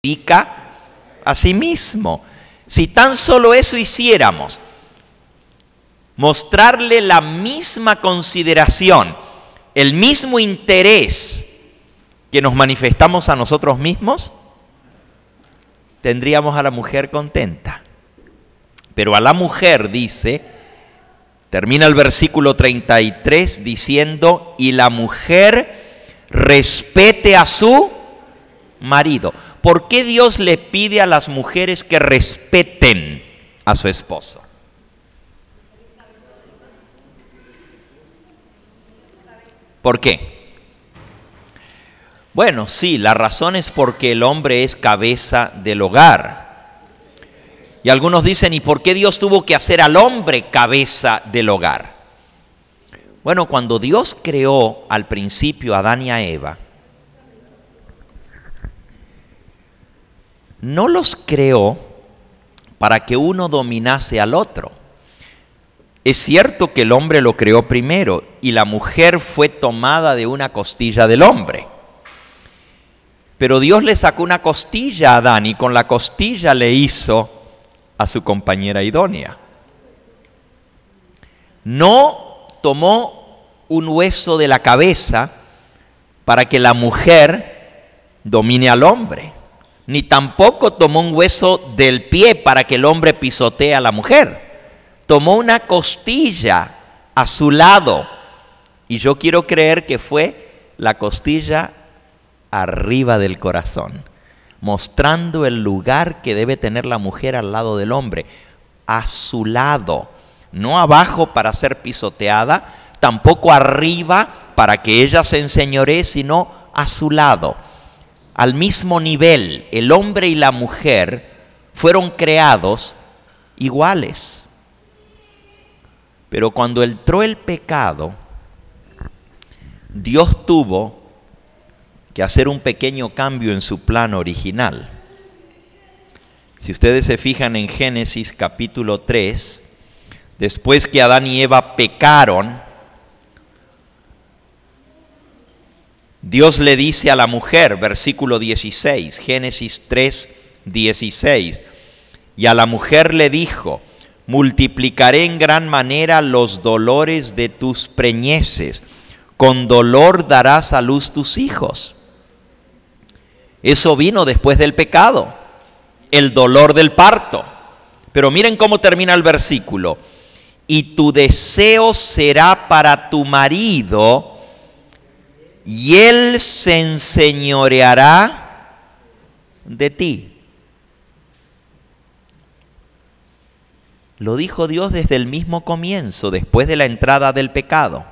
dedica a sí mismo. Si tan solo eso hiciéramos, mostrarle la misma consideración, el mismo interés que nos manifestamos a nosotros mismos, tendríamos a la mujer contenta. Pero a la mujer dice, termina el versículo 33 diciendo, y la mujer respete a su marido. ¿Por qué Dios le pide a las mujeres que respeten a su esposo? ¿Por qué? Bueno, sí, la razón es porque el hombre es cabeza del hogar. Y algunos dicen, ¿y por qué Dios tuvo que hacer al hombre cabeza del hogar? Bueno, cuando Dios creó al principio a Adán y a Eva, no los creó para que uno dominase al otro. Es cierto que el hombre lo creó primero y la mujer fue tomada de una costilla del hombre. Pero Dios le sacó una costilla a Adán y con la costilla le hizo a su compañera idónea. No tomó un hueso de la cabeza para que la mujer domine al hombre, ni tampoco tomó un hueso del pie para que el hombre pisotee a la mujer. Tomó una costilla a su lado y yo quiero creer que fue la costilla arriba del corazón, mostrando el lugar que debe tener la mujer al lado del hombre, a su lado, no abajo para ser pisoteada, tampoco arriba para que ella se enseñoree, sino a su lado, al mismo nivel. El hombre y la mujer fueron creados iguales. Pero cuando entró el pecado, Dios tuvo que hacer un pequeño cambio en su plan original. Si ustedes se fijan en Génesis capítulo 3, después que Adán y Eva pecaron, Dios le dice a la mujer, versículo 16, Génesis 3, 16, y a la mujer le dijo, multiplicaré en gran manera los dolores de tus preñeces, con dolor darás a luz tus hijos. Eso vino después del pecado, el dolor del parto. Pero miren cómo termina el versículo. Y tu deseo será para tu marido, y él se enseñoreará de ti. Lo dijo Dios desde el mismo comienzo, después de la entrada del pecado.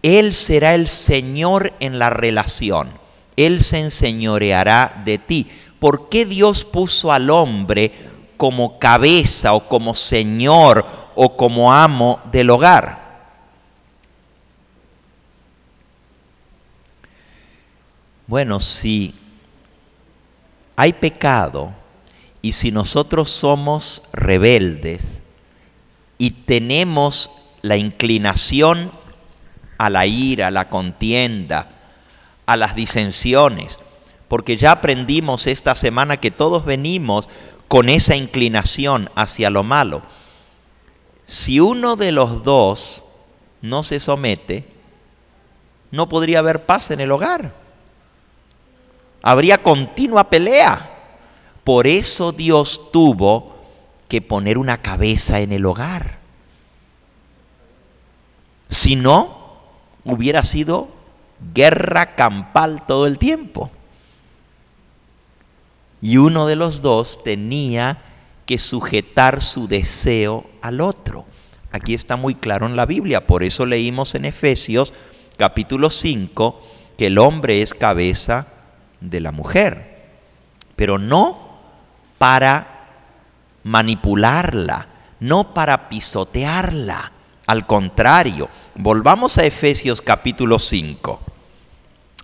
Él será el Señor en la relación. Él se enseñoreará de ti. ¿Por qué Dios puso al hombre como cabeza o como señor o como amo del hogar? Bueno, si hay pecado y si nosotros somos rebeldes y tenemos la inclinación a la ira, a la contienda, a las disensiones, porque ya aprendimos esta semana que todos venimos con esa inclinación hacia lo malo. Si uno de los dos no se somete, no podría haber paz en el hogar. Habría continua pelea. Por eso Dios tuvo que poner una cabeza en el hogar. Si no, hubiera sido guerra campal todo el tiempo. Y uno de los dos tenía que sujetar su deseo al otro. Aquí está muy claro en la Biblia. Por eso leímos en Efesios capítulo 5 que el hombre es cabeza de la mujer. Pero no para manipularla, no para pisotearla. Al contrario, volvamos a Efesios capítulo 5.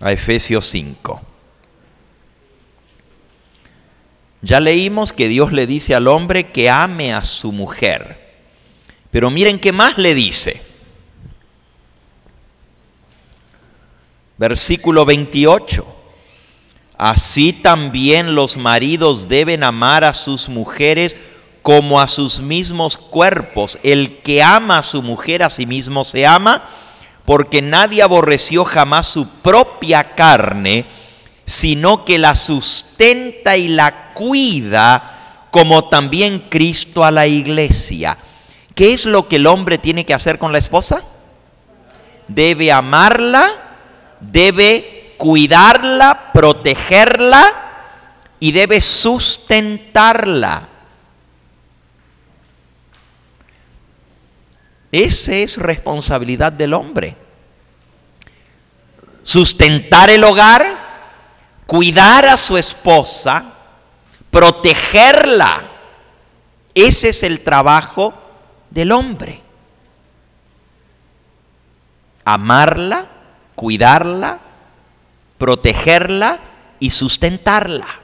A Efesios 5. Ya leímos que Dios le dice al hombre que ame a su mujer. Pero miren qué más le dice. Versículo 28. Así también los maridos deben amar a sus mujeres como a sus mismos cuerpos. El que ama a su mujer a sí mismo se ama, porque nadie aborreció jamás su propia carne, sino que la sustenta y la cuida, como también Cristo a la iglesia. ¿Qué es lo que el hombre tiene que hacer con la esposa? Debe amarla, debe cuidarla, protegerla y debe sustentarla. Esa es responsabilidad del hombre. Sustentar el hogar, cuidar a su esposa, protegerla. Ese es el trabajo del hombre. Amarla, cuidarla, protegerla y sustentarla.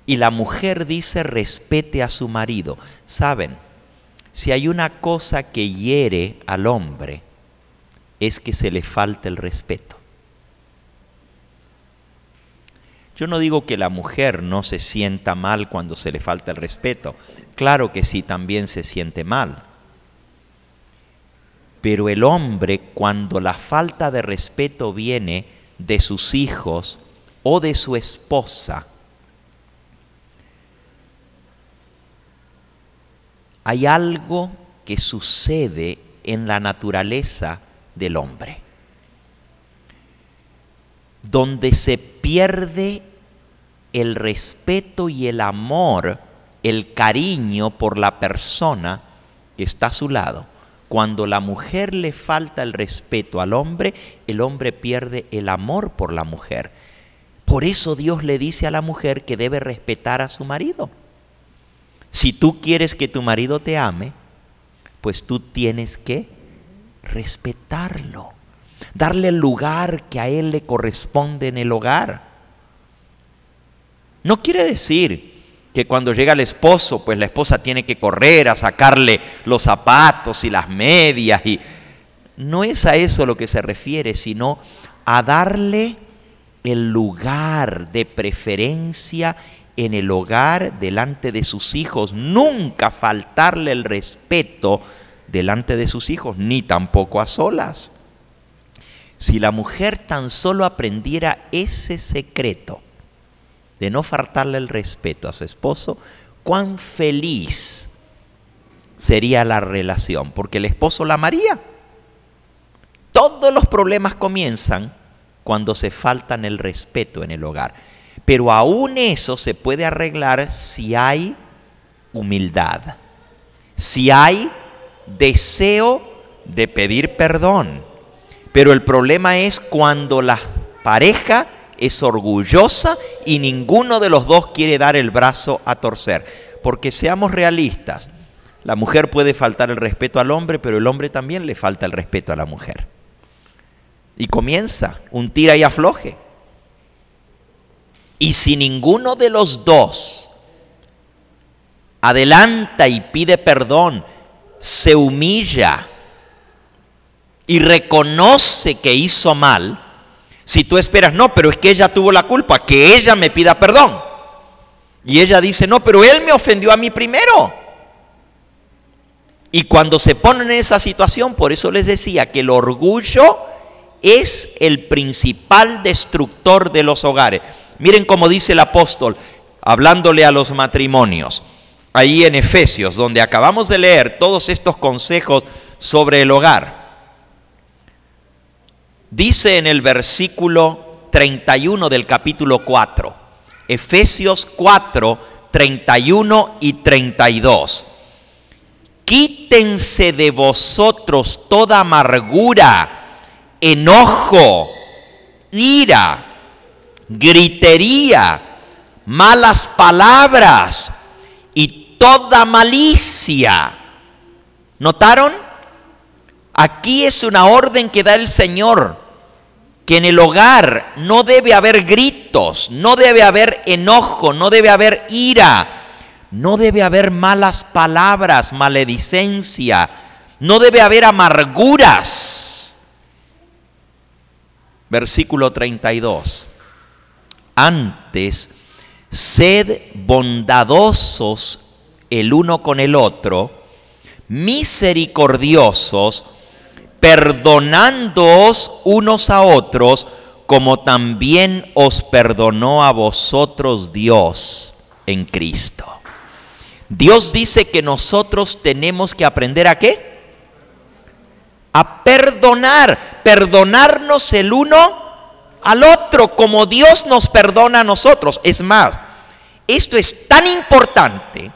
Y la mujer dice: respete a su marido. ¿Saben? Si hay una cosa que hiere al hombre, es que se le falta el respeto. Yo no digo que la mujer no se sienta mal cuando se le falta el respeto. Claro que sí, también se siente mal. Pero el hombre, cuando la falta de respeto viene de sus hijos o de su esposa, hay algo que sucede en la naturaleza del hombre, donde se pierde el respeto y el amor, el cariño por la persona que está a su lado. Cuando la mujer le falta el respeto al hombre, el hombre pierde el amor por la mujer. Por eso Dios le dice a la mujer que debe respetar a su marido. Si tú quieres que tu marido te ame, pues tú tienes que respetarlo, darle el lugar que a él le corresponde en el hogar. No quiere decir que cuando llega el esposo, pues la esposa tiene que correr a sacarle los zapatos y las medias. Y no es a eso lo que se refiere, sino a darle el lugar de preferencia en el hogar delante de sus hijos. Nunca faltarle el respeto delante de sus hijos, ni tampoco a solas. Si la mujer tan solo aprendiera ese secreto de no faltarle el respeto a su esposo, cuán feliz sería la relación, porque el esposo la amaría. Todos los problemas comienzan cuando se faltan el respeto en el hogar. Pero aún eso se puede arreglar si hay humildad, si hay deseo de pedir perdón. Pero el problema es cuando la pareja es orgullosa y ninguno de los dos quiere dar el brazo a torcer. Porque seamos realistas, la mujer puede faltar el respeto al hombre, pero el hombre también le falta el respeto a la mujer. Y comienza un tira y afloje. Y si ninguno de los dos adelanta y pide perdón, se humilla y reconoce que hizo mal, si tú esperas, no, pero es que ella tuvo la culpa, que ella me pida perdón. Y ella dice, no, pero él me ofendió a mí primero. Y cuando se ponen en esa situación, por eso les decía que el orgullo es el principal destructor de los hogares. Miren cómo dice el apóstol, hablándole a los matrimonios, ahí en Efesios, donde acabamos de leer todos estos consejos sobre el hogar. Dice en el versículo 31 del capítulo 4, Efesios 4, 31 y 32. Quítense de vosotros toda amargura, enojo, ira, gritería, malas palabras y toda malicia. ¿Notaron? Aquí es una orden que da el Señor, que en el hogar no debe haber gritos, no debe haber enojo, no debe haber ira, no debe haber malas palabras, maledicencia, no debe haber amarguras. Versículo 32. Antes, sed bondadosos el uno con el otro, misericordiosos, perdonándoos unos a otros, como también os perdonó a vosotros Dios en Cristo. Dios dice que nosotros tenemos que aprender ¿a qué? A perdonar, perdonarnos el uno al otro, como Dios nos perdona a nosotros. Es más, esto es tan importante,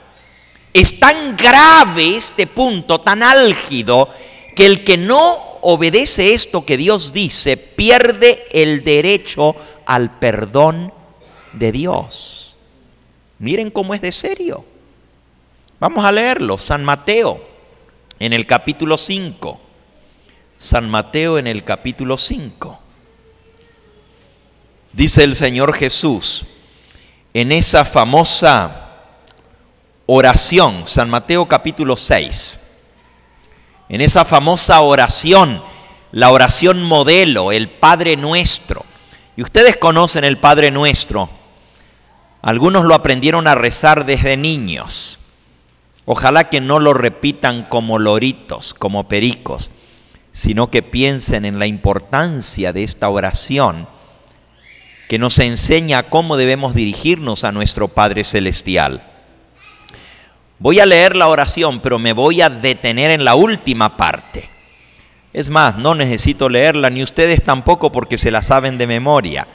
es tan grave este punto, tan álgido, que el que no obedece esto que Dios dice, pierde el derecho al perdón de Dios. Miren cómo es de serio. Vamos a leerlo. San Mateo, en el capítulo 5. San Mateo, en el capítulo 5. Dice el Señor Jesús, en esa famosa oración, San Mateo capítulo 6, en esa famosa oración, la oración modelo, el Padre Nuestro. Y ustedes conocen el Padre Nuestro. Algunos lo aprendieron a rezar desde niños. Ojalá que no lo repitan como loritos, como pericos, sino que piensen en la importancia de esta oración que nos enseña cómo debemos dirigirnos a nuestro Padre Celestial. Voy a leer la oración, pero me voy a detener en la última parte. Es más, no necesito leerla, ni ustedes tampoco, porque se la saben de memoria.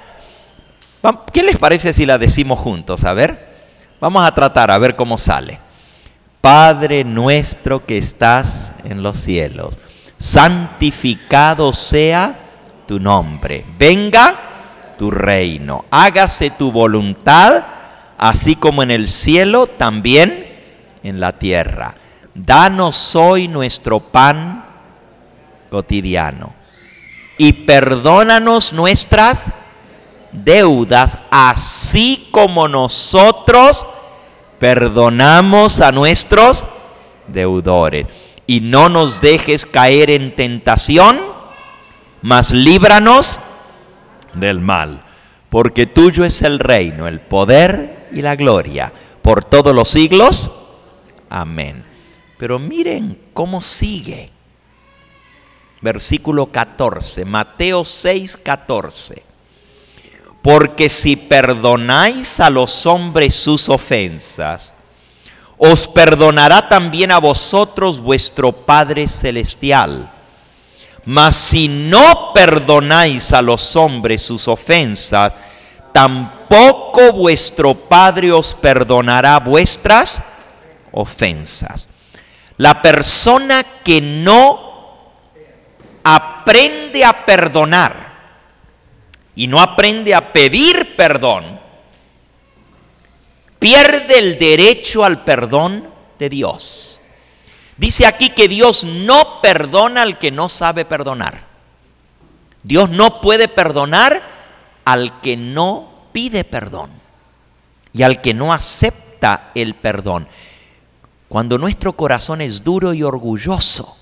¿Qué les parece si la decimos juntos? A ver, vamos a tratar a ver cómo sale. Padre nuestro que estás en los cielos, santificado sea tu nombre. Venga tu reino. Hágase tu voluntad, así como en el cielo, también en la tierra. Danos hoy nuestro pan cotidiano. Y perdónanos nuestras deudas, así como nosotros perdonamos a nuestros deudores. Y no nos dejes caer en tentación, mas líbranos del mal. Porque tuyo es el reino, el poder y la gloria, por todos los siglos. Amén. Pero miren cómo sigue. Versículo 14, Mateo 6, 14. Porque si perdonáis a los hombres sus ofensas, os perdonará también a vosotros vuestro Padre Celestial. Mas si no perdonáis a los hombres sus ofensas, tampoco vuestro Padre os perdonará vuestras ofensas. La persona que no aprende a perdonar y no aprende a pedir perdón, pierde el derecho al perdón de Dios. Dice aquí que Dios no perdona al que no sabe perdonar. Dios no puede perdonar al que no pide perdón y al que no acepta el perdón. Cuando nuestro corazón es duro y orgulloso,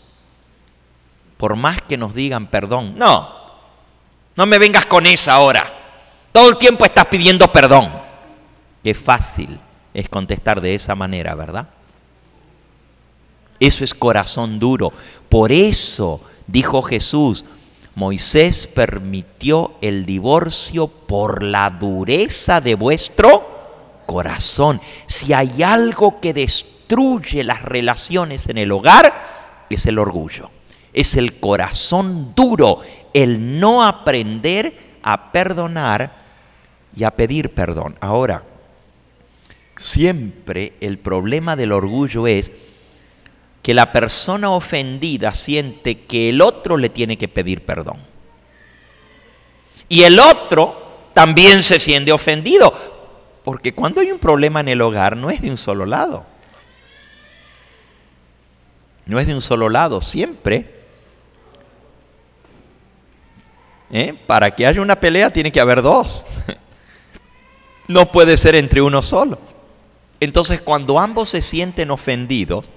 por más que nos digan perdón, no me vengas con esa ahora. Todo el tiempo estás pidiendo perdón. Qué fácil es contestar de esa manera, ¿verdad? Eso es corazón duro. Por eso dijo Jesús, Moisés permitió el divorcio por la dureza de vuestro corazón. Si hay algo que destruye las relaciones en el hogar, es el orgullo. Es el corazón duro, el no aprender a perdonar y a pedir perdón. Ahora, siempre el problema del orgullo es que la persona ofendida siente que el otro le tiene que pedir perdón. Y el otro también se siente ofendido, porque cuando hay un problema en el hogar no es de un solo lado. No es de un solo lado, siempre. Para que haya una pelea tiene que haber dos. No puede ser entre uno solo. Entonces, cuando ambos se sienten ofendidos,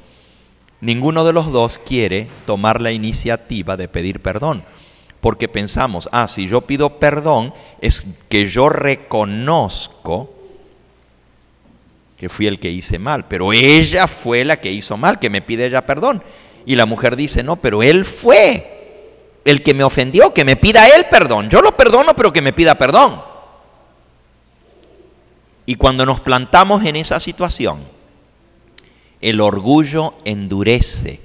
ninguno de los dos quiere tomar la iniciativa de pedir perdón. Porque pensamos, si yo pido perdón, es que yo reconozco que fui el que hice mal, pero ella fue la que hizo mal, que me pide ella perdón. Y la mujer dice, no, pero él fue el que me ofendió, que me pida él perdón. Yo lo perdono, pero que me pida perdón. Y cuando nos plantamos en esa situación, el orgullo endurece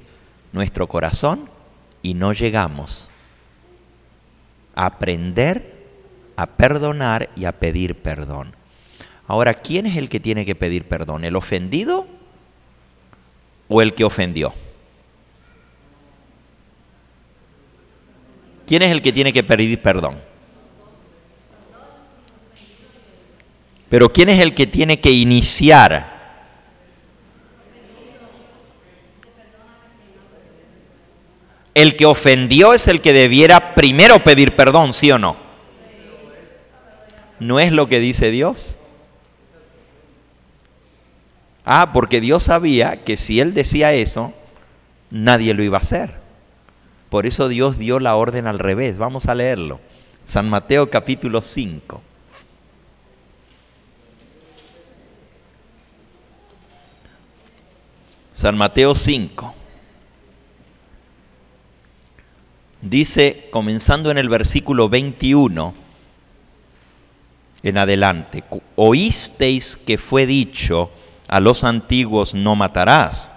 nuestro corazón y no llegamos a aprender, a perdonar y a pedir perdón. Ahora, ¿quién es el que tiene que pedir perdón? ¿El ofendido o el que ofendió? ¿Quién es el que tiene que pedir perdón? Pero ¿quién es el que tiene que iniciar? El que ofendió es el que debiera primero pedir perdón, ¿sí o no? ¿No es lo que dice Dios? Porque Dios sabía que si Él decía eso, nadie lo iba a hacer. Por eso Dios dio la orden al revés. Vamos a leerlo. San Mateo capítulo 5. San Mateo 5. Dice, comenzando en el versículo 21 en adelante, oísteis que fue dicho a los antiguos, no matarás,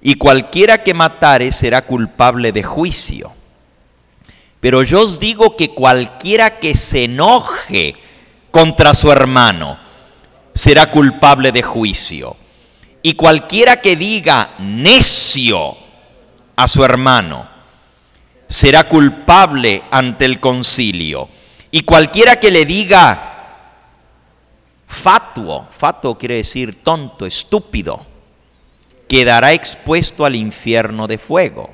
y cualquiera que matare será culpable de juicio. Pero yo os digo que cualquiera que se enoje contra su hermano será culpable de juicio. Y cualquiera que diga necio a su hermano será culpable ante el concilio. Y cualquiera que le diga fatuo quiere decir tonto, estúpido, quedará expuesto al infierno de fuego.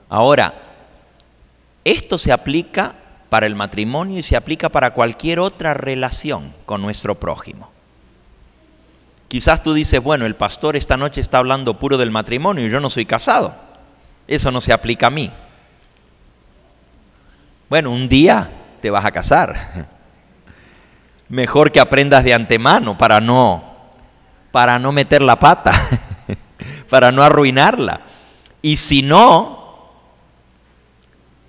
Ahora, esto se aplica para el matrimonio y se aplica para cualquier otra relación con nuestro prójimo. Quizás tú dices, bueno, el pastor esta noche está hablando puro del matrimonio y yo no soy casado. Eso no se aplica a mí. Bueno, un día te vas a casar. Mejor que aprendas de antemano para no meter la pata, para no arruinarla. Y si no,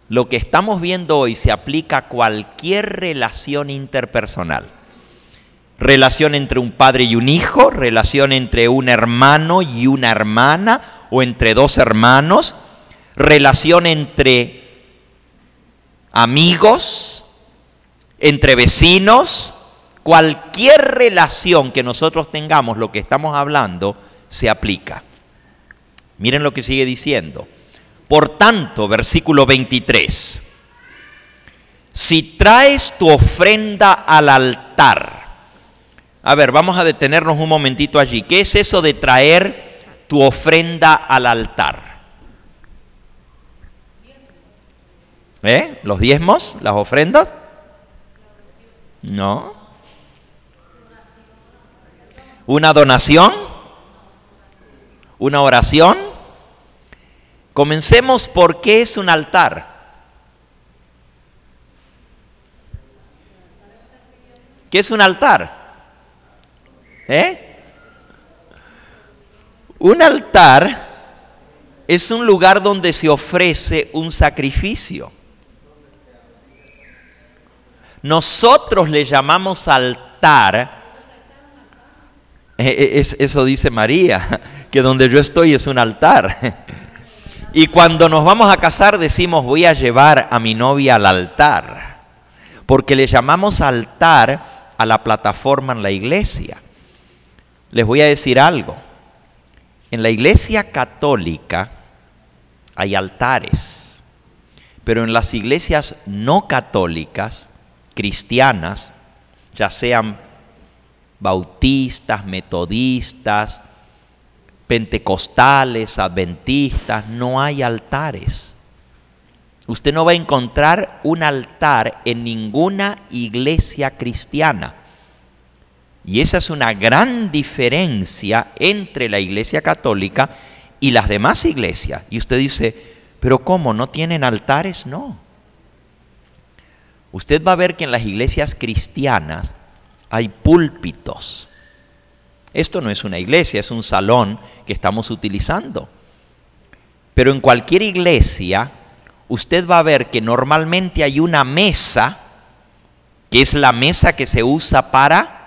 lo que estamos viendo hoy se aplica a cualquier relación interpersonal. Relación entre un padre y un hijo, relación entre un hermano y una hermana, o entre dos hermanos, relación entre amigos, entre vecinos. Cualquier relación que nosotros tengamos, lo que estamos hablando, se aplica. Miren lo que sigue diciendo. Por tanto, versículo 23, si traes tu ofrenda al altar. A ver, vamos a detenernos un momentito allí. ¿Qué es eso de traer tu ofrenda al altar? ¿Los diezmos? ¿Las ofrendas? No. ¿Una donación? ¿Una oración? Comencemos por qué es un altar. ¿Qué es un altar? Un altar es un lugar donde se ofrece un sacrificio. Nosotros le llamamos altar. Eso dice María, que donde yo estoy es un altar. Y cuando nos vamos a casar decimos, voy a llevar a mi novia al altar. Porque le llamamos altar a la plataforma en la iglesia. Les voy a decir algo. En la iglesia católica hay altares. Pero en las iglesias no católicas, cristianas, ya sean bautistas, metodistas, pentecostales, adventistas, no hay altares. Usted no va a encontrar un altar en ninguna iglesia cristiana. Y esa es una gran diferencia entre la iglesia católica y las demás iglesias. Y usted dice, ¿Pero cómo? ¿No tienen altares? No. Usted va a ver que en las iglesias cristianas hay púlpitos. Esto no es una iglesia, es un salón que estamos utilizando. Pero en cualquier iglesia, usted va a ver que normalmente hay una mesa, que es la mesa que se usa para...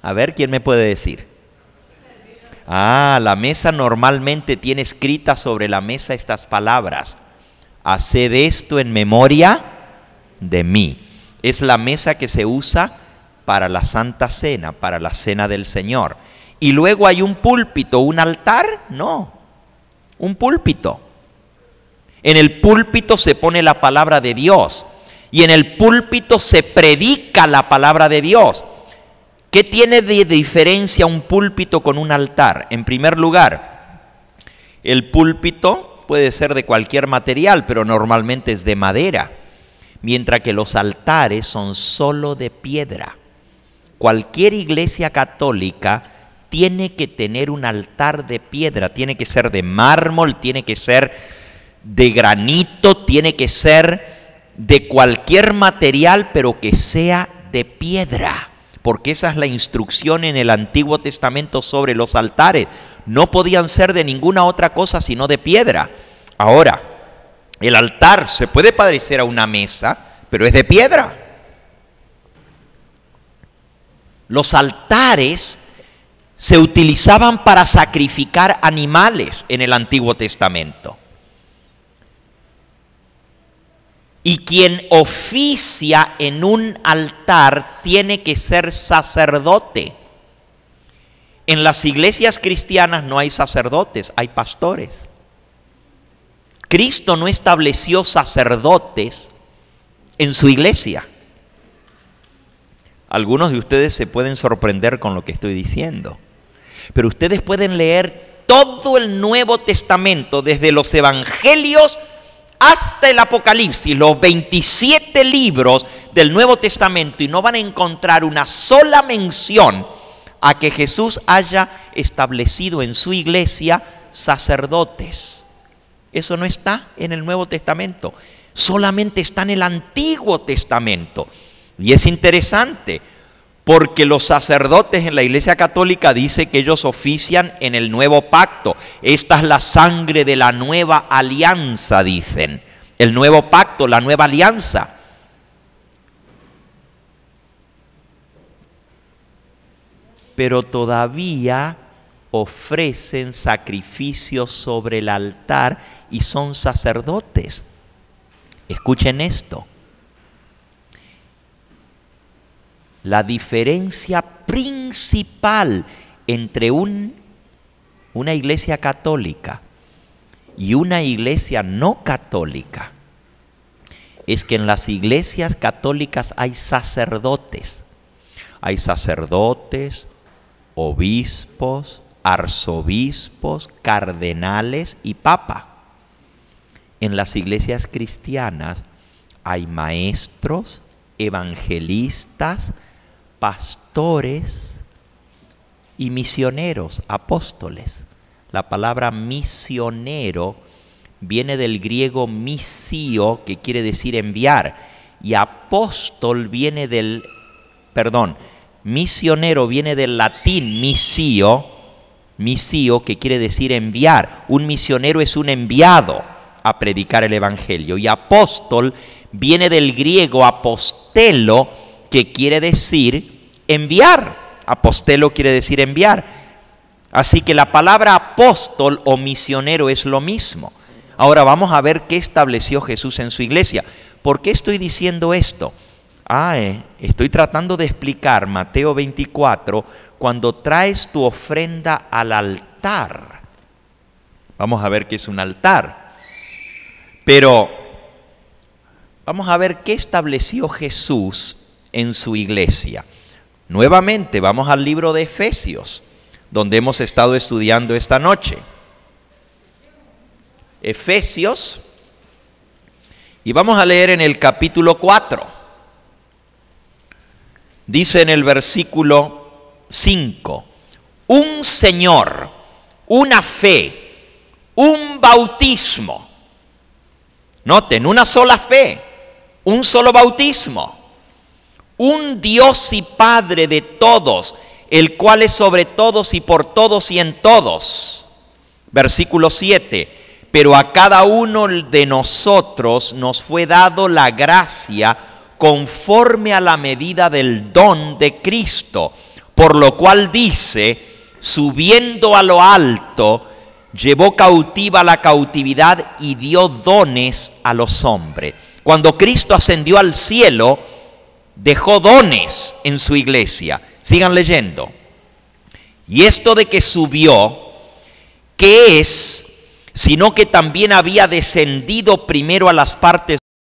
A ver, ¿quién me puede decir? La mesa normalmente tiene escritas sobre la mesa estas palabras: haced esto en memoria de mí. Es la mesa que se usa para la Santa Cena, para la Cena del Señor. Y luego hay un púlpito, ¿un altar? No, un púlpito. En el púlpito se pone la palabra de Dios y en el púlpito se predica la palabra de Dios. ¿Qué tiene de diferencia un púlpito con un altar? En primer lugar, el púlpito puede ser de cualquier material, pero normalmente es de madera, mientras que los altares son solo de piedra. Cualquier iglesia católica tiene que tener un altar de piedra, tiene que ser de mármol, tiene que ser de granito, tiene que ser de cualquier material, pero que sea de piedra. Porque esa es la instrucción en el Antiguo Testamento sobre los altares. No podían ser de ninguna otra cosa sino de piedra. Ahora, el altar se puede parecer a una mesa, pero es de piedra. Los altares se utilizaban para sacrificar animales en el Antiguo Testamento. Y quien oficia en un altar tiene que ser sacerdote. En las iglesias cristianas no hay sacerdotes, hay pastores. Cristo no estableció sacerdotes en su iglesia. Algunos de ustedes se pueden sorprender con lo que estoy diciendo, pero ustedes pueden leer todo el Nuevo Testamento, desde los Evangelios hasta el Apocalipsis, los 27 libros del Nuevo Testamento, y no van a encontrar una sola mención a que Jesús haya establecido en su iglesia sacerdotes. Eso no está en el Nuevo Testamento, solamente está en el Antiguo Testamento. Y es interesante, porque los sacerdotes en la Iglesia Católica dicen que ellos ofician en el nuevo pacto. Esta es la sangre de la nueva alianza, dicen. El nuevo pacto, la nueva alianza. Pero todavía ofrecen sacrificios sobre el altar y son sacerdotes. Escuchen esto. La diferencia principal entre una iglesia católica y una iglesia no católica es que en las iglesias católicas hay sacerdotes. Hay sacerdotes, obispos, arzobispos, cardenales y papa. En las iglesias cristianas hay maestros, evangelistas, pastores y misioneros, apóstoles. La palabra misionero viene del griego misio, que quiere decir enviar, y apóstol viene misionero viene del latín misio, que quiere decir enviar. Un misionero es un enviado a predicar el evangelio, y apóstol viene del griego apostelo, que quiere decir enviar. Apostelo quiere decir enviar. Así que la palabra apóstol o misionero es lo mismo. Ahora vamos a ver qué estableció Jesús en su iglesia. ¿Por qué estoy diciendo esto? Estoy tratando de explicar Mateo 24, cuando traes tu ofrenda al altar. Vamos a ver qué es un altar. Pero vamos a ver qué estableció Jesús en su iglesia. Nuevamente vamos al libro de Efesios, donde hemos estado estudiando esta noche. Efesios, y vamos a leer en el capítulo 4. Dice en el versículo 5: un Señor, una fe, un bautismo Noten, una sola fe, un solo bautismo, un Dios y Padre de todos, el cual es sobre todos y por todos y en todos. Versículo 7. Pero a cada uno de nosotros nos fue dado la gracia conforme a la medida del don de Cristo, por lo cual dice, subiendo a lo alto, llevó cautiva la cautividad y dio dones a los hombres. Cuando Cristo ascendió al cielo, dejó dones en su iglesia. Sigan leyendo. Y esto de que subió, ¿qué es? Sino que también había descendido primero a las partes